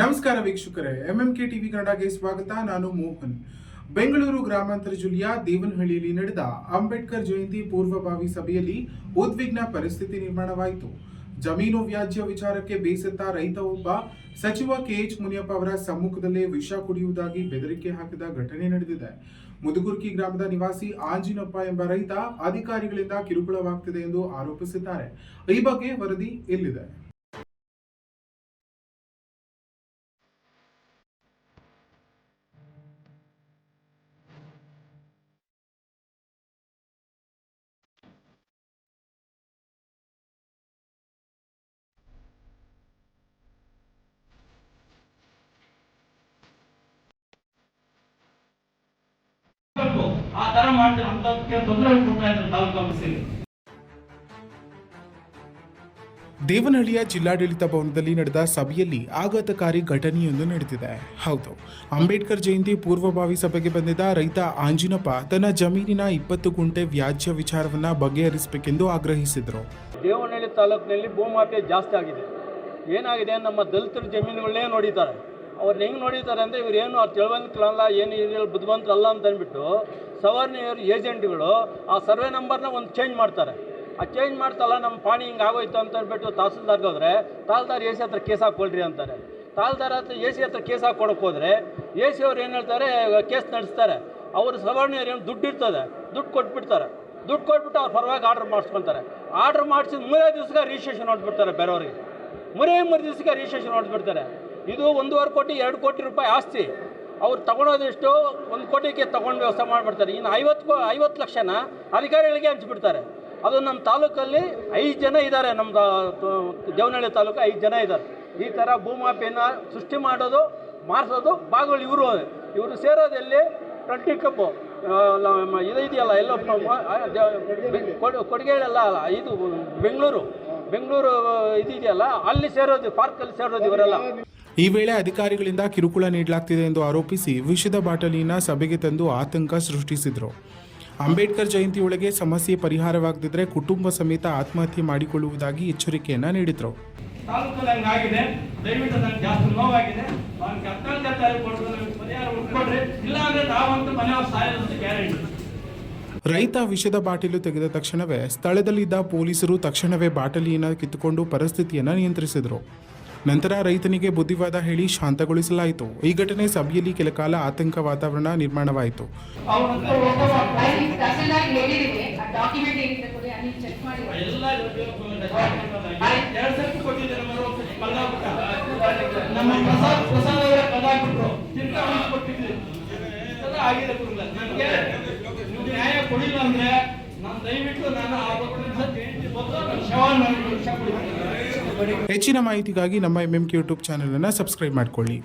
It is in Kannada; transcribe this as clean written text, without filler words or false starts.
ನಮಸ್ಕಾರ ವೀಕ್ಷಕರೇ, ಎಂಎಂಕೆ ಟಿವಿ ಕನ್ನಡಗೆ ಸ್ವಾಗತ. ನಾನು ಮೋಹನ್. ಬೆಂಗಳೂರು ಗ್ರಾಮಾಂತರ ಜಿಲ್ಲೆಯ ದೇವನಹಳ್ಳಿಯಲ್ಲಿ ನಡೆದ ಅಂಬೇಡ್ಕರ್ ಜಯಂತಿ ಪೂರ್ವಭಾವಿ ಸಭೆಯಲ್ಲಿ ಉದ್ವಿಗ್ನ ಪರಿಸ್ಥಿತಿ ನಿರ್ಮಾಣವಾಯಿತು. ಜಮೀನು ವ್ಯಾಜ್ಯ ವಿಚಾರಕ್ಕೆ ಬೇಸತ್ತ ರೈತ ಒಬ್ಬ ಸಚಿವ ಕೆಎಚ್ ಮುನಿಯಪ್ಪ ಅವರ ಸಮ್ಮುಖದಲ್ಲೇ ವಿಷ ಕುಡಿಯುವುದಾಗಿ ಬೆದರಿಕೆ ಹಾಕಿದ ಘಟನೆ ನಡೆದಿದೆ. ಮುದುಗುರ್ಕಿ ಗ್ರಾಮದ ನಿವಾಸಿ ಆಂಜಿನಪ್ಪ ಎಂಬ ರೈತ ಅಧಿಕಾರಿಗಳಿಂದ ಕಿರುಕುಳವಾಗ್ತಿದೆ ಎಂದು ಆರೋಪಿಸಿದ್ದಾರೆ. ಈ ಬಗ್ಗೆ ವರದಿ ಇಲ್ಲಿದೆ. ಆ ತರ ಮಾಡ್ತಾರೆ ಅಂತಕ್ಕೆ ತೊಂದರೆ ಕೊಡ್ತಾ ಇದ್ದಾರೆ ತಾಲೂಕು ಆಫೀಸಿಗೆ. ದೇವನಹಳ್ಳಿಯ ಜಿಲ್ಲಾಡಳಿತ ಭವನದಲ್ಲಿ ನಡೆದ ಸಭೆಯಲ್ಲಿ ಆಘಾತಕಾರಿ ಘಟನೆಯೊಂದು ನಡೆದಿದೆ. ಹೌದು, ಅಂಬೇಡ್ಕರ್ ಜಯಂತಿ ಪೂರ್ವಭಾವಿ ಸಭೆಗೆ ಬಂದಿದ್ದ ರೈತ ಆಂಜಿನಪ್ಪ ತನ್ನ ಜಮೀನಿನ 20 ಗುಂಟೆ ವ್ಯಾಜ್ಯ ವಿಚಾರವನ್ನ ಬಗೆಹರಿಸಬೇಕೆಂದು ಆಗ್ರಹಿಸಿದರು. ದೇವನಹಳ್ಳಿ ತಾಲೂಕಿನಲ್ಲಿ ಭೂಮಾಫಿಯಾ ಜಾಸ್ತಿ ಆಗಿದೆ. ಏನಾಗಿದೆ, ನಮ್ಮ ದಲಿತರ ಜಮೀನುಗಳನ್ನೇ ನೋಡಿದ್ದಾರೆ. ಅವ್ರನ್ನ ಹೆಂಗೆ ನೋಡಿದ್ದಾರೆ ಅಂದರೆ ಇವ್ರು ಏನು ತಿಳುವಳಿಕೆಲ್ಲ ಏನು ಇರೋ ಬುದ್ಧಿವಂತರಲ್ಲ ಅಂತ ಅಂದ್ಬಿಟ್ಟು ಸವರ್ಣಿಯರ್ ಏಜೆಂಟ್ಗಳು ಆ ಸರ್ವೆ ನಂಬರ್ನ ಒಂದು ಚೇಂಜ್ ಮಾಡ್ತಾರೆ. ಆ ಚೇಂಜ್ ಮಾಡ್ತಲ್ಲ ನಮ್ಮ ಪಾಣಿ ಹಿಂಗೆ ಆಗೋಯ್ತು ಅಂತ ಅಂದ್ಬಿಟ್ಟು ತಹಸೀಲ್ದಾರ್ಗೆ ಹೋದರೆ ತಹಸೀಲ್ದಾರ್ ಎ ಸಿ ಹತ್ರ ಕೇಸ್ ಹಾಕ್ಕೊಳ್ರಿ ಅಂತಾರೆ. ತಹಸೀಲ್ದಾರ್ ಹತ್ರ ಎ ಸಿ ಹತ್ರ ಕೇಸ್ ಹಾಕ್ಕೊಡಕ್ಕೆ ಹೋದರೆ ಎ ಸಿ ಅವ್ರು ಏನು ಹೇಳ್ತಾರೆ, ಕೇಸ್ ನಡೆಸ್ತಾರೆ. ಅವರು ಸವರ್ಣಿಯರು ಏನು ದುಡ್ಡು ಇರ್ತದೆ, ದುಡ್ಡು ಕೊಟ್ಬಿಡ್ತಾರೆ. ದುಡ್ಡು ಕೊಟ್ಬಿಟ್ಟು ಅವ್ರ ಪರವಾಗಿ ಆರ್ಡ್ರ್ ಮಾಡಿಸ್ಕೊತಾರೆ. ಆರ್ಡ್ರ್ ಮಾಡಿಸಿದ 3 ದಿವಸಕ್ಕೆ ರಿಜಿಸ್ಟ್ರೇಷನ್ ಹೊಡೆದ್ಬಿಡ್ತಾರೆ. ಬೇರೆಯವ್ರಿಗೆ 3 ದಿವಸಕ್ಕೆ ರಿಜಿಸ್ಟ್ರೇಷನ್ ಹೊಡೆದ್ಬಿಡ್ತಾರೆ. ಇದು 1.5 ಕೋಟಿ 2 ಕೋಟಿ ರೂಪಾಯಿ ಆಸ್ತಿ. ಅವ್ರು ತೊಗೊಳೋದಿಷ್ಟು 1 ಕೋಟಿಗೆ ತೊಗೊಂಡು ವ್ಯವಸ್ಥೆ ಮಾಡಿಬಿಡ್ತಾರೆ. ಇನ್ನು 50 ಲಕ್ಷನ ಅಧಿಕಾರಿಗಳಿಗೆ ಹಂಚಿಬಿಡ್ತಾರೆ. ಅದು ನಮ್ಮ ತಾಲೂಕಲ್ಲಿ 5 ಜನ ಇದ್ದಾರೆ. ನಮ್ಮ ದೇವನಹಳ್ಳಿ ತಾಲೂಕು 5 ಜನ ಇದ್ದಾರೆ. ಈ ಥರ ಭೂಮಾಫಿಯನ್ನ ಸೃಷ್ಟಿ ಮಾಡೋದು, ಮಾರಿಸೋದು ಭಾಗಗಳು ಇವರು ಸೇರೋದೆಲ್ಲಿ 20 ಕಪ್ಪು ಇದೆಯಲ್ಲ, ಎಲ್ಲೋ ಕೊಡುಗೆಲ್ಲ ಇದು ಬೆಂಗಳೂರು ಇದೆಯಲ್ಲ, ಅಲ್ಲಿ ಸೇರೋದು, ಪಾರ್ಕಲ್ಲಿ ಸೇರೋದು ಇವರೆಲ್ಲ. ಈ ವೇಳೆ ಅಧಿಕಾರಿಗಳಿಂದ ಕಿರುಕುಳ ನೀಡಲಾಗ್ತಿದೆ ಎಂದು ಆರೋಪಿಸಿ ವಿಷದ ಬಾಟಲಿನ ಸಭೆಗೆ ತಂದು ಆತಂಕ ಸೃಷ್ಟಿಸಿದರು. ಅಂಬೇಡ್ಕರ್ ಜಯಂತಿಯೊಳಗೆ ಸಮಸ್ಯೆ ಪರಿಹಾರವಾಗದಿದ್ದರೆ ಕುಟುಂಬ ಸಮೇತ ಆತ್ಮಹತ್ಯೆ ಮಾಡಿಕೊಳ್ಳುವುದಾಗಿ ಎಚ್ಚರಿಕೆಯನ್ನ ನೀಡಿದರು. ರೈತ ವಿಷದ ಬಾಟಲು ತೆಗೆದ ತಕ್ಷಣವೇ ಸ್ಥಳದಲ್ಲಿದ್ದ ಪೊಲೀಸರು ತಕ್ಷಣವೇ ಬಾಟಲಿಯನ್ನು ಕಿತ್ತುಕೊಂಡು ಪರಿಸ್ಥಿತಿಯನ್ನು ನಿಯಂತ್ರಿಸಿದರು. ನಂತರ ರೈತನಿಗೆ ಬುದ್ಧಿವಾದ ಹೇಳಿ ಶಾಂತಗೊಳಿಸಲಾಯಿತು. ಈ ಘಟನೆ ಸಭೆಯಲ್ಲಿ ಕೆಲಕಾಲ ಆತಂಕ ವಾತಾವರಣ ನಿರ್ಮಾಣವಾಯಿತು. ಹೆಚ್ಚಿನ ಮಾಹಿತಿಗಾಗಿ ನಮ್ಮ ಎಂಎಂಕೆ ಯೂಟ್ಯೂಬ್ ಚಾನೆಲ್ ಅನ್ನು ಸಬ್ಸ್ಕ್ರೈಬ್ ಮಾಡಿಕೊಳ್ಳಿ.